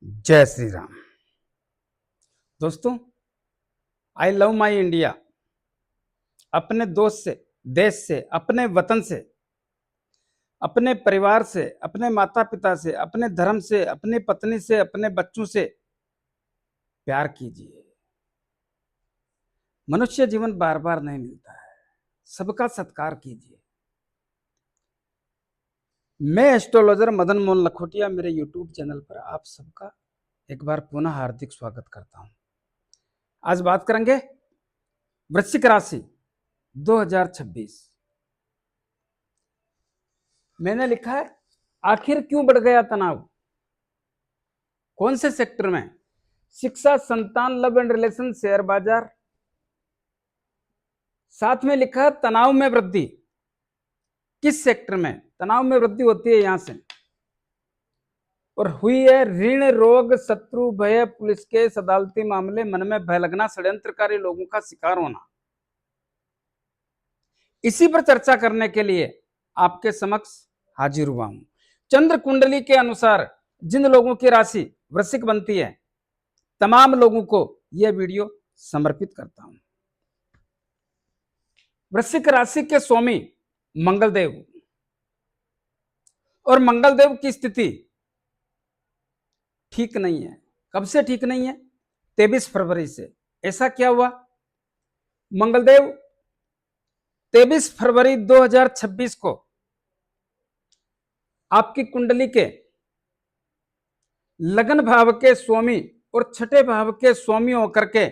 जय श्री राम। दोस्तों, I love my India. अपने दोस्त से, देश से, अपने वतन से, अपने परिवार से, अपने माता पिता से, अपने धर्म से, अपनी पत्नी से, अपने बच्चों से प्यार कीजिए। मनुष्य जीवन बार बार नहीं मिलता है, सबका सत्कार कीजिए। मैं एस्ट्रोलॉजर मदन मोहन लखोटिया, मेरे यूट्यूब चैनल पर आप सबका एक बार पुनः हार्दिक स्वागत करता हूं। आज बात करेंगे वृश्चिक राशि 2026। मैंने लिखा है, आखिर क्यों बढ़ गया तनाव? कौन से सेक्टर में? शिक्षा, संतान, लव एंड रिलेशन, शेयर बाजार। साथ में लिखा है तनाव में वृद्धि। किस सेक्टर में तनाव में वृद्धि होती है? यहां से। और हुई है ऋण, रोग, शत्रु, भय, पुलिस केस, अदालती मामले, मन में भय लगना, षड्यंत्रकारी लोगों का शिकार होना। इसी पर चर्चा करने के लिए आपके समक्ष हाजिर हुआ हूं। चंद्र कुंडली के अनुसार जिन लोगों की राशि वृश्चिक बनती है, तमाम लोगों को यह वीडियो समर्पित करता हूं। वृश्चिक राशि के स्वामी मंगलदेव, और मंगलदेव की स्थिति ठीक नहीं है। कब से ठीक नहीं है? 23 फरवरी से। ऐसा क्या हुआ? मंगलदेव 23 फरवरी 2026 को आपकी कुंडली के लगन भाव के स्वामी और छठे भाव के स्वामी होकर के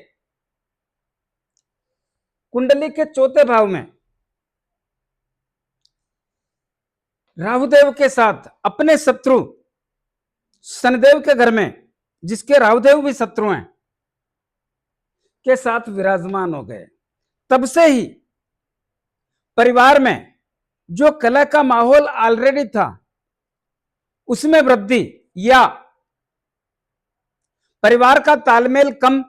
कुंडली के चौथे भाव में राहुदेव के साथ अपने शत्रु शनिदेव के घर में, जिसके राहुदेव भी शत्रु हैं, के साथ विराजमान हो गए। तब से ही परिवार में जो कलह का माहौल ऑलरेडी था, उसमें वृद्धि या परिवार का तालमेल कम,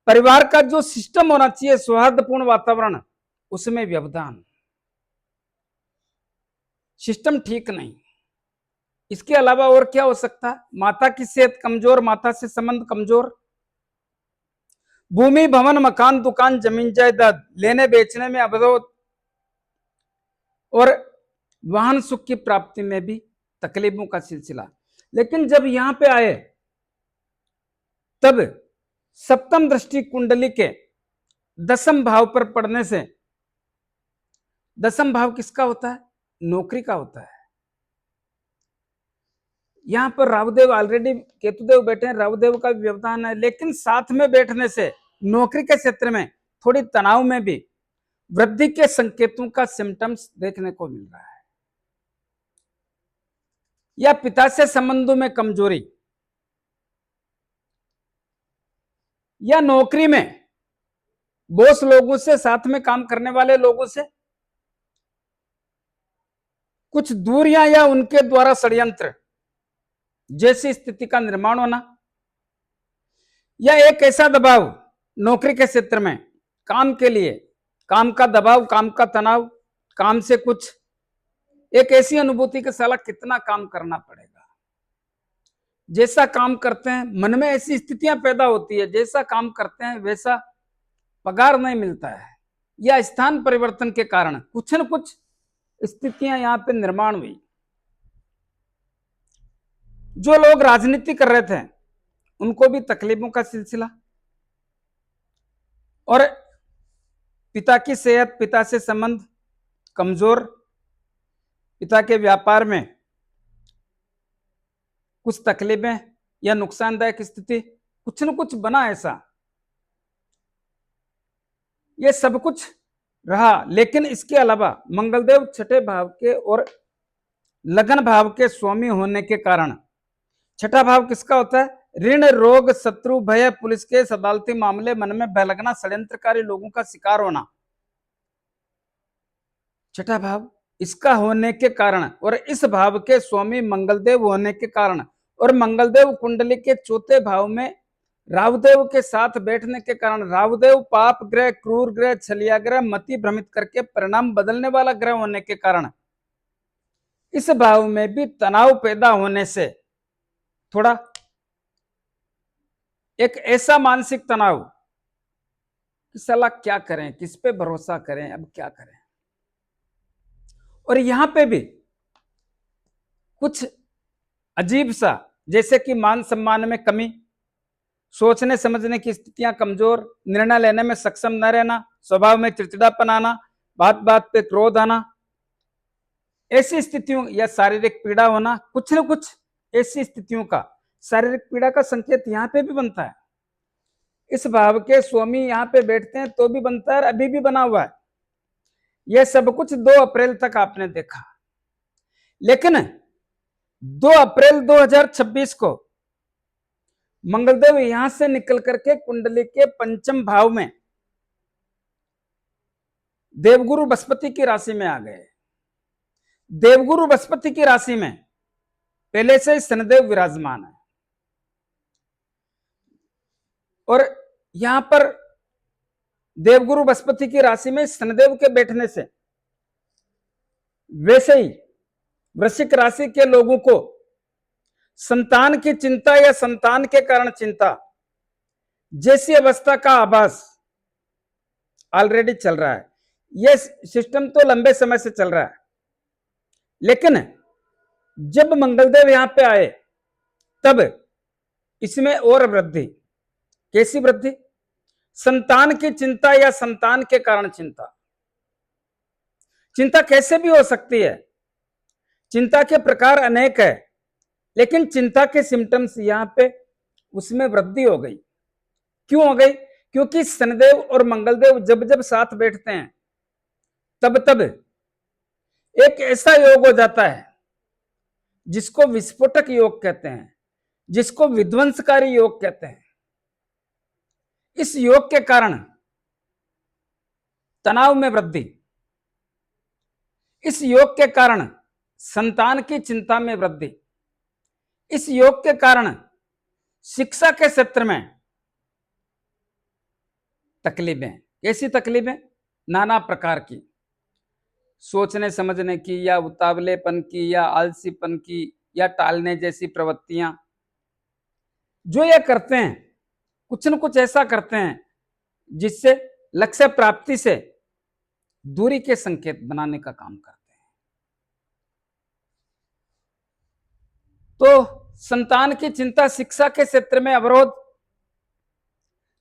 परिवार का जो सिस्टम होना चाहिए सौहार्दपूर्ण वातावरण, उसमें व्यवधान, सिस्टम ठीक नहीं। इसके अलावा और क्या हो सकता है? माता की सेहत कमजोर, माता से संबंध कमजोर, भूमि, भवन, मकान, दुकान, जमीन जायदाद लेने बेचने में अवरोध, और वाहन सुख की प्राप्ति में भी तकलीफों का सिलसिला। लेकिन जब यहां पे आए, तब सप्तम दृष्टि कुंडली के दसम भाव पर पड़ने से, दसम भाव किसका होता है? नौकरी का होता है। यहां पर राहुदेव ऑलरेडी, केतुदेव बैठे हैं, राहुदेव का व्यवधान है, लेकिन साथ में बैठने से नौकरी के क्षेत्र में थोड़ी तनाव में भी वृद्धि के संकेतों का सिम्टम्स देखने को मिल रहा है। या पिता से संबंधों में कमजोरी, या नौकरी में बॉस लोगों से, साथ में काम करने वाले लोगों से कुछ दूरियां या उनके द्वारा षड्यंत्र जैसी स्थिति का निर्माण होना, या एक ऐसा दबाव नौकरी के क्षेत्र में काम के लिए, काम का दबाव, काम का तनाव, काम से कुछ एक ऐसी अनुभूति कि साला कितना काम करना पड़ेगा। जैसा काम करते हैं मन में ऐसी स्थितियां पैदा होती है, जैसा काम करते हैं वैसा पगार नहीं मिलता है, या स्थान परिवर्तन के कारण कुछ न कुछ स्थितियां यहां पे निर्माण हुई। जो लोग राजनीति कर रहे थे उनको भी तकलीफों का सिलसिला, और पिता की सेहत, पिता से संबंध कमजोर, पिता के व्यापार में कुछ तकलीफें या नुकसानदायक स्थिति, कुछ न कुछ बना ऐसा। ये सब कुछ रहा, लेकिन इसके अलावा मंगलदेव छठे भाव के और लगन भाव के स्वामी होने के कारण, छठा भाव किसका होता है? ऋण, रोग, शत्रु, भय, पुलिस केस, अदालती मामले, मन में भय लगना, षड्यंत्रकारी लोगों का शिकार होना। छठा भाव इसका होने के कारण और इस भाव के स्वामी मंगलदेव होने के कारण, और मंगलदेव कुंडली के चौथे भाव में राहुदेव के साथ बैठने के कारण, राहुदेव पाप ग्रह, क्रूर ग्रह, छलिया ग्रह, मति भ्रमित करके परिणाम बदलने वाला ग्रह होने के कारण इस भाव में भी तनाव पैदा होने से थोड़ा एक ऐसा मानसिक तनाव कि साला क्या करें, किस पे भरोसा करें, अब क्या करें। और यहां पे भी कुछ अजीब सा, जैसे कि मान सम्मान में कमी, सोचने समझने की स्थितियां कमजोर, निर्णय लेने में सक्षम न रहना, स्वभाव में चिड़चिड़ापन आना, बात बात पे क्रोध आना, ऐसी स्थितियों या शारीरिक पीड़ा होना, कुछ न कुछ ऐसी स्थितियों का शारीरिक पीड़ा का संकेत यहां पे भी बनता है। इस भाव के स्वामी यहां पे बैठते हैं तो भी बनता है, अभी भी बना हुआ है। यह सब कुछ 2 अप्रैल तक आपने देखा, लेकिन 2 अप्रैल 2026 को मंगलदेव यहां से निकल करके कुंडली के पंचम भाव में देवगुरु बृहस्पति की राशि में आ गए। देवगुरु बृहस्पति की राशि में पहले से ही शनिदेव विराजमान है, और यहां पर देवगुरु बृहस्पति की राशि में शनिदेव के बैठने से वैसे ही वृश्चिक राशि के लोगों को संतान की चिंता या संतान के कारण चिंता जैसी अवस्था का आभास ऑलरेडी चल रहा है। यह सिस्टम तो लंबे समय से चल रहा है, लेकिन जब मंगलदेव यहां पे आए तब इसमें और वृद्धि। कैसी वृद्धि? संतान की चिंता या संतान के कारण चिंता। चिंता कैसे भी हो सकती है, चिंता के प्रकार अनेक है, लेकिन चिंता के सिम्टम्स यहां पे उसमें वृद्धि हो गई। क्यों हो गई? क्योंकि शनिदेव और मंगलदेव जब जब साथ बैठते हैं तब तब एक ऐसा योग हो जाता है जिसको विस्फोटक योग कहते हैं, जिसको विध्वंसकारी योग कहते हैं। इस योग के कारण तनाव में वृद्धि, इस योग के कारण संतान की चिंता में वृद्धि, इस योग के कारण शिक्षा के क्षेत्र में तकलीफें। कैसी तकलीफें? नाना प्रकार की, सोचने समझने की या उतावलेपन की या आलसीपन की या टालने जैसी प्रवृत्तियां जो ये करते हैं, कुछ न कुछ ऐसा करते हैं जिससे लक्ष्य प्राप्ति से दूरी के संकेत बनाने का काम करते हैं। तो संतान की चिंता, शिक्षा के क्षेत्र में अवरोध,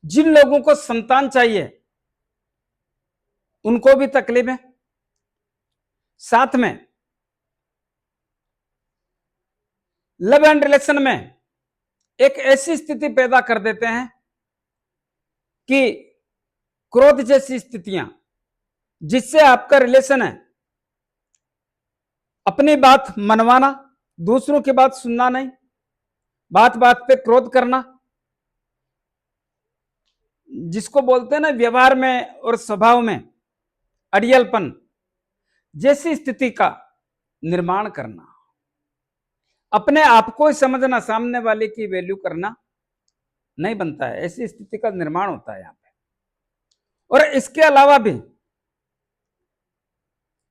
जिन लोगों को संतान चाहिए उनको भी तकलीफ है। साथ में लव एंड रिलेशन में एक ऐसी स्थिति पैदा कर देते हैं कि क्रोध जैसी स्थितियां, जिससे आपका रिलेशन है अपनी बात मनवाना, दूसरों की बात सुनना नहीं, बात बात पे क्रोध करना, जिसको बोलते हैं ना व्यवहार में और स्वभाव में अड़ियलपन जैसी स्थिति का निर्माण करना, अपने आप को समझना, सामने वाले की वैल्यू करना नहीं बनता है, ऐसी स्थिति का निर्माण होता है यहां पे। और इसके अलावा भी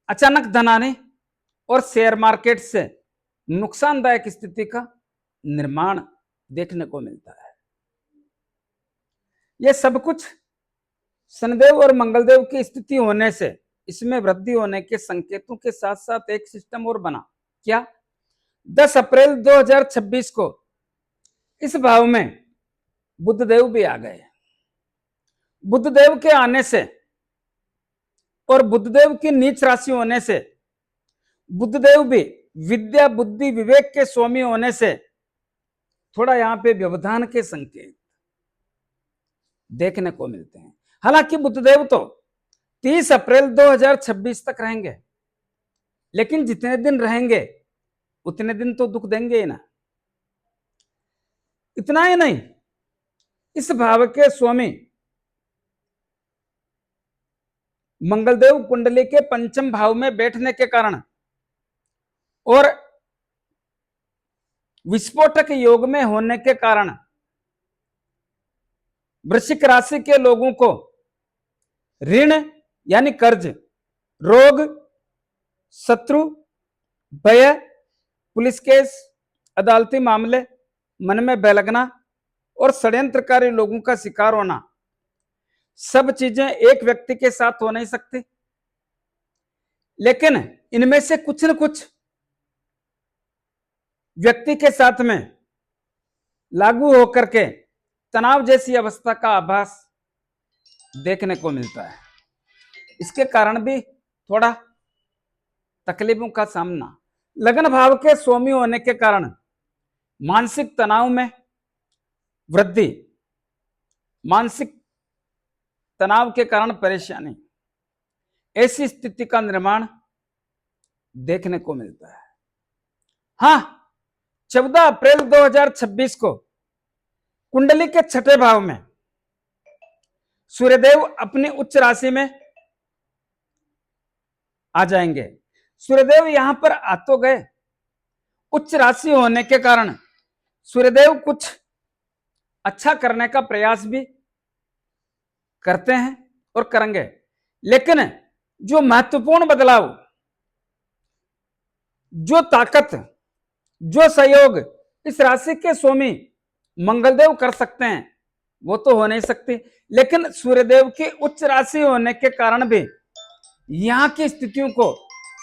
अचानक धन आने और शेयर मार्केट से नुकसानदायक स्थिति का निर्माण देखने को मिलता है। यह सब कुछ शनिदेव और मंगलदेव की स्थिति होने से, इसमें वृद्धि होने के संकेतों के साथ साथ एक सिस्टम और बना। क्या? 10 अप्रैल 2026 को इस भाव में बुधदेव भी आ गए। बुधदेव के आने से और बुधदेव की नीच राशि होने से, बुधदेव भी विद्या बुद्धि विवेक के स्वामी होने से थोड़ा यहां पे व्यवधान के संकेत देखने को मिलते हैं। हालांकि बुधदेव तो 30 अप्रैल 2026 तक रहेंगे, लेकिन जितने दिन रहेंगे उतने दिन तो दुख देंगे ही ना। इतना ही नहीं, इस भाव के स्वामी मंगलदेव कुंडली के पंचम भाव में बैठने के कारण और विस्फोटक योग में होने के कारण वृश्चिक राशि के लोगों को ऋण यानी कर्ज, रोग, शत्रु, भय, पुलिस केस, अदालती मामले, मन में भय लगना और षड्यंत्रकारी लोगों का शिकार होना, सब चीजें एक व्यक्ति के साथ हो नहीं सकती, लेकिन इनमें से कुछ न कुछ व्यक्ति के साथ में लागू होकर के तनाव जैसी अवस्था का आभास देखने को मिलता है। इसके कारण भी थोड़ा तकलीफों का सामना, लगन भाव के स्वामी होने के कारण मानसिक तनाव में वृद्धि, मानसिक तनाव के कारण परेशानी, ऐसी स्थिति का निर्माण देखने को मिलता है। हां, 14 अप्रैल 2026 को कुंडली के छठे भाव में सूर्यदेव अपनी उच्च राशि में आ जाएंगे। सूर्यदेव यहां पर आ तो गए, उच्च राशि होने के कारण सूर्यदेव कुछ अच्छा करने का प्रयास भी करते हैं और करेंगे, लेकिन जो महत्वपूर्ण बदलाव, जो ताकत, जो सहयोग इस राशि के स्वामी मंगलदेव कर सकते हैं वो तो हो नहीं सकती, लेकिन सूर्यदेव की उच्च राशि होने के कारण भी यहां की स्थितियों को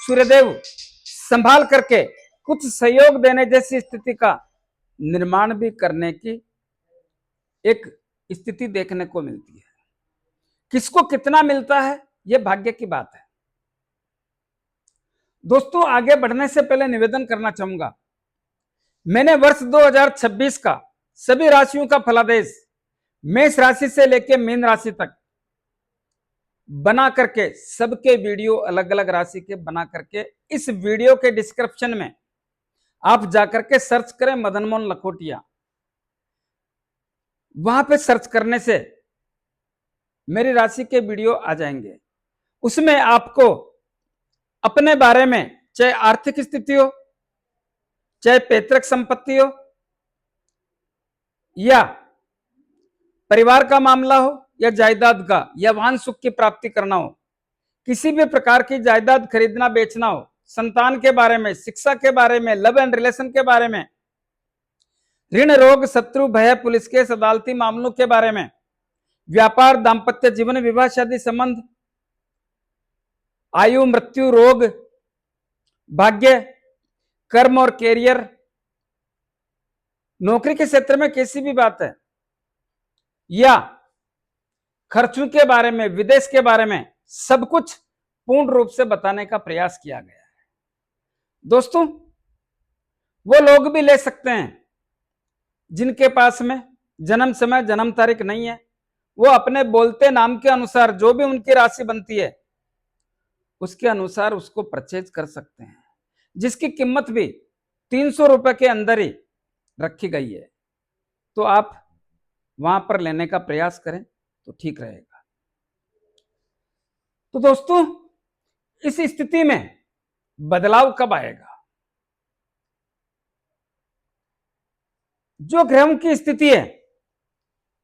सूर्यदेव संभाल करके कुछ सहयोग देने जैसी स्थिति का निर्माण भी करने की एक स्थिति देखने को मिलती है। किसको कितना मिलता है यह भाग्य की बात है। दोस्तों, आगे बढ़ने से पहले निवेदन करना चाहूंगा, मैंने वर्ष 2026 का सभी राशियों का फलादेश मेष राशि से लेकर मीन राशि तक बना करके, सबके वीडियो अलग अलग राशि के बना करके इस वीडियो के डिस्क्रिप्शन में आप जाकर के सर्च करें मदन मोहन लखोटिया, वहां पे सर्च करने से मेरी राशि के वीडियो आ जाएंगे। उसमें आपको अपने बारे में, चाहे आर्थिक स्थिति हो, चाहे पैतृक संपत्ति हो, या परिवार का मामला हो, या जायदाद का, या वाहन सुख की प्राप्ति करना हो, किसी भी प्रकार की जायदाद खरीदना बेचना हो, संतान के बारे में, शिक्षा के बारे में, लव एंड रिलेशन के बारे में, ऋण रोग शत्रु भय पुलिस केस अदालती मामलों के बारे में, व्यापार दाम्पत्य जीवन विवाह शादी संबंध, आयु मृत्यु रोग भाग्य कर्म और कैरियर, नौकरी के क्षेत्र में किसी भी बात है, या खर्चों के बारे में, विदेश के बारे में, सब कुछ पूर्ण रूप से बताने का प्रयास किया गया है। दोस्तों, वो लोग भी ले सकते हैं जिनके पास में जन्म समय जन्म तारीख नहीं है, वो अपने बोलते नाम के अनुसार जो भी उनकी राशि बनती है उसके अनुसार उसको परचेज कर सकते हैं, जिसकी कीमत भी 300 रुपए के अंदर ही रखी गई है। तो आप वहां पर लेने का प्रयास करें तो ठीक रहेगा। तो दोस्तों, इस स्थिति में बदलाव कब आएगा? जो ग्रहों की स्थिति है,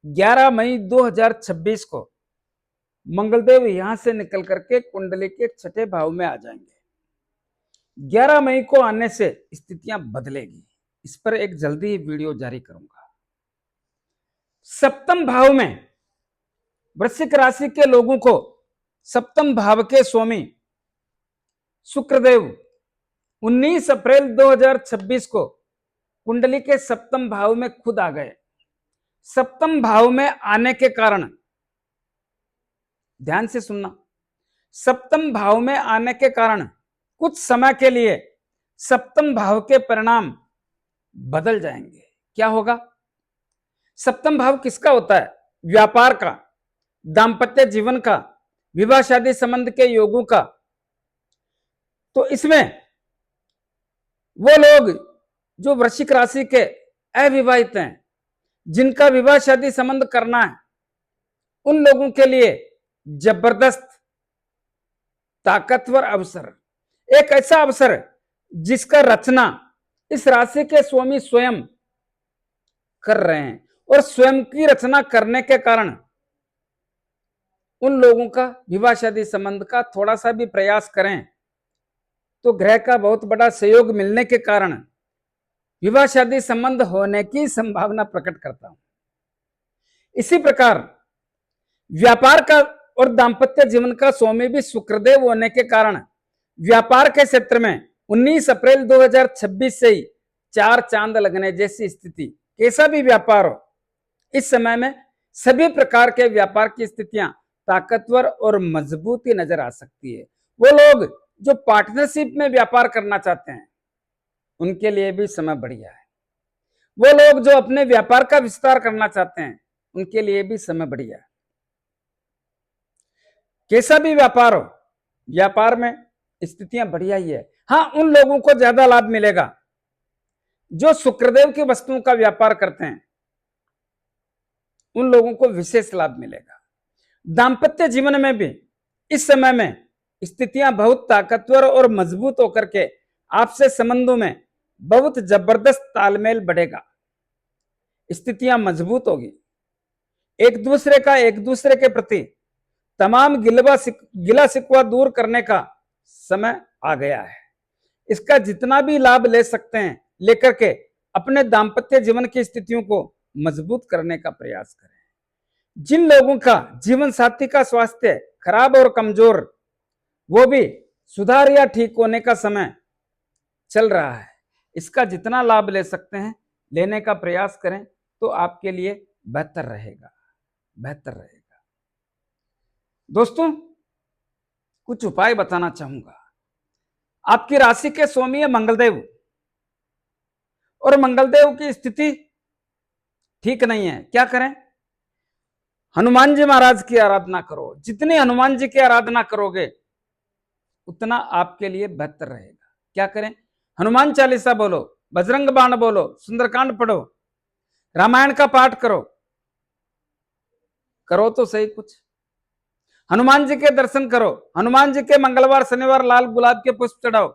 11 मई 2026 को मंगलदेव यहां से निकल करके कुंडली के छठे भाव में आ जाएंगे। 11 मई को आने से स्थितियां बदलेगी, इस पर एक जल्दी ही वीडियो जारी करूंगा। सप्तम भाव में वृश्चिक राशि के लोगों को सप्तम भाव के स्वामी शुक्रदेव 19 अप्रैल 2026 को कुंडली के सप्तम भाव में खुद आ गए। सप्तम भाव में आने के कारण, ध्यान से सुनना, सप्तम भाव में आने के कारण कुछ समय के लिए सप्तम भाव के परिणाम बदल जाएंगे। क्या होगा? सप्तम भाव किसका होता है? व्यापार का, दाम्पत्य जीवन का, विवाह शादी संबंध के योगों का। तो इसमें वो लोग जो वृश्चिक राशि के अविवाहित हैं, जिनका विवाह शादी संबंध करना है, उन लोगों के लिए जबरदस्त ताकतवर अवसर, एक ऐसा अवसर जिसका रचना इस राशि के स्वामी स्वयं कर रहे हैं, और स्वयं की रचना करने के कारण उन लोगों का विवाह शादी संबंध का थोड़ा सा भी प्रयास करें तो ग्रह का बहुत बड़ा सहयोग मिलने के कारण विवाह शादी संबंध होने की संभावना प्रकट करता हूं। इसी प्रकार व्यापार का और दाम्पत्य जीवन का स्वामी भी शुक्रदेव होने के कारण व्यापार के क्षेत्र में 19 अप्रैल 2026 से ही 4 चांद लगने जैसी स्थिति, कैसा भी व्यापार हो, इस समय में सभी प्रकार के व्यापार की स्थितियां ताकतवर और मजबूती नजर आ सकती है। वो लोग जो पार्टनरशिप में व्यापार करना चाहते हैं उनके लिए भी समय बढ़िया है। वो लोग जो अपने व्यापार का विस्तार करना चाहते हैं उनके लिए भी समय बढ़िया है। कैसा भी व्यापार हो, व्यापार में स्थितियां बढ़िया ही है। हाँ, उन लोगों को ज्यादा लाभ मिलेगा जो शुक्रदेव की वस्तुओं का व्यापार करते हैं, उन लोगों को विशेष लाभ मिलेगा। दाम्पत्य जीवन में भी इस समय में स्थितियां बहुत ताकतवर और मजबूत होकर के आपसे संबंधों में बहुत जबरदस्त तालमेल बढ़ेगा। स्थितियां मजबूत होगी। एक दूसरे के प्रति तमाम गिला शिकवा दूर करने का समय आ गया है। इसका जितना भी लाभ ले सकते हैं लेकर के अपने दाम्पत्य जीवन की स्थितियों को मजबूत करने का प्रयास करें। जिन लोगों का जीवन साथी का स्वास्थ्य खराब और कमजोर, वो भी सुधार या ठीक होने का समय चल रहा है। इसका जितना लाभ ले सकते हैं लेने का प्रयास करें तो आपके लिए बेहतर रहेगा। दोस्तों, कुछ उपाय बताना चाहूंगा। आपकी राशि के स्वामी है मंगलदेव, और मंगलदेव की स्थिति ठीक नहीं है। क्या करें? हनुमान जी महाराज की आराधना करो। जितनी हनुमान जी की आराधना करोगे उतना आपके लिए बेहतर रहेगा। क्या करें? हनुमान चालीसा बोलो, बजरंग बाण बोलो, सुंदरकांड पढ़ो, रामायण का पाठ करो तो सही कुछ। हनुमान जी के दर्शन करो। हनुमान जी के मंगलवार शनिवार लाल गुलाब के पुष्प चढ़ाओ।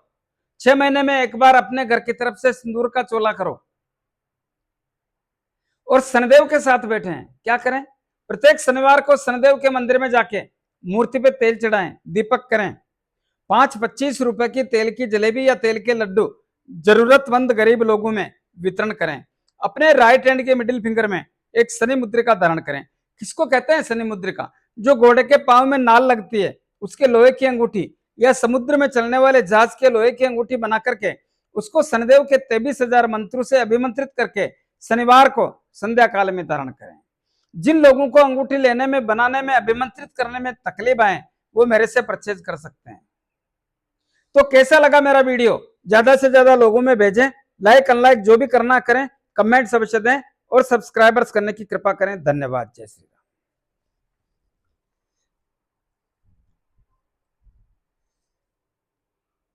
6 महीने में एक बार अपने घर की तरफ से सिंदूर का चोला करो। और शनिदेव के साथ बैठे हैं। क्या करें? प्रत्येक शनिवार को शनिदेव के मंदिर में जाके मूर्ति पे तेल चढ़ाएं, दीपक करें। 5-25 रुपए की तेल की जलेबी या तेल के लड्डू जरूरतमंद गरीब लोगों में वितरण करें। अपने राइट हैंड के मिडिल फिंगर में एक शनि मुद्रिका धारण करें। किसको कहते हैं शनि मुद्रिका? जो घोड़े के पांव में नाल लगती है उसके लोहे की अंगूठी, या समुद्र में चलने वाले जहाज के लोहे की अंगूठी बना करके उसको शनिदेव के 23,000 मंत्रों से अभिमंत्रित करके शनिवार को संध्या काल में धारण करें। जिन लोगों को अंगूठी लेने में, बनाने में, अभिमंत्रित करने में तकलीफ आए वो मेरे से परचेज कर सकते हैं। तो कैसा लगा मेरा वीडियो? ज्यादा से ज्यादा लोगों में भेजें। लाइक अनलाइक जो भी करना करें, कमेंट्स अवश्य दें और सब्सक्राइबर्स करने की कृपा करें। धन्यवाद। जय श्री राम।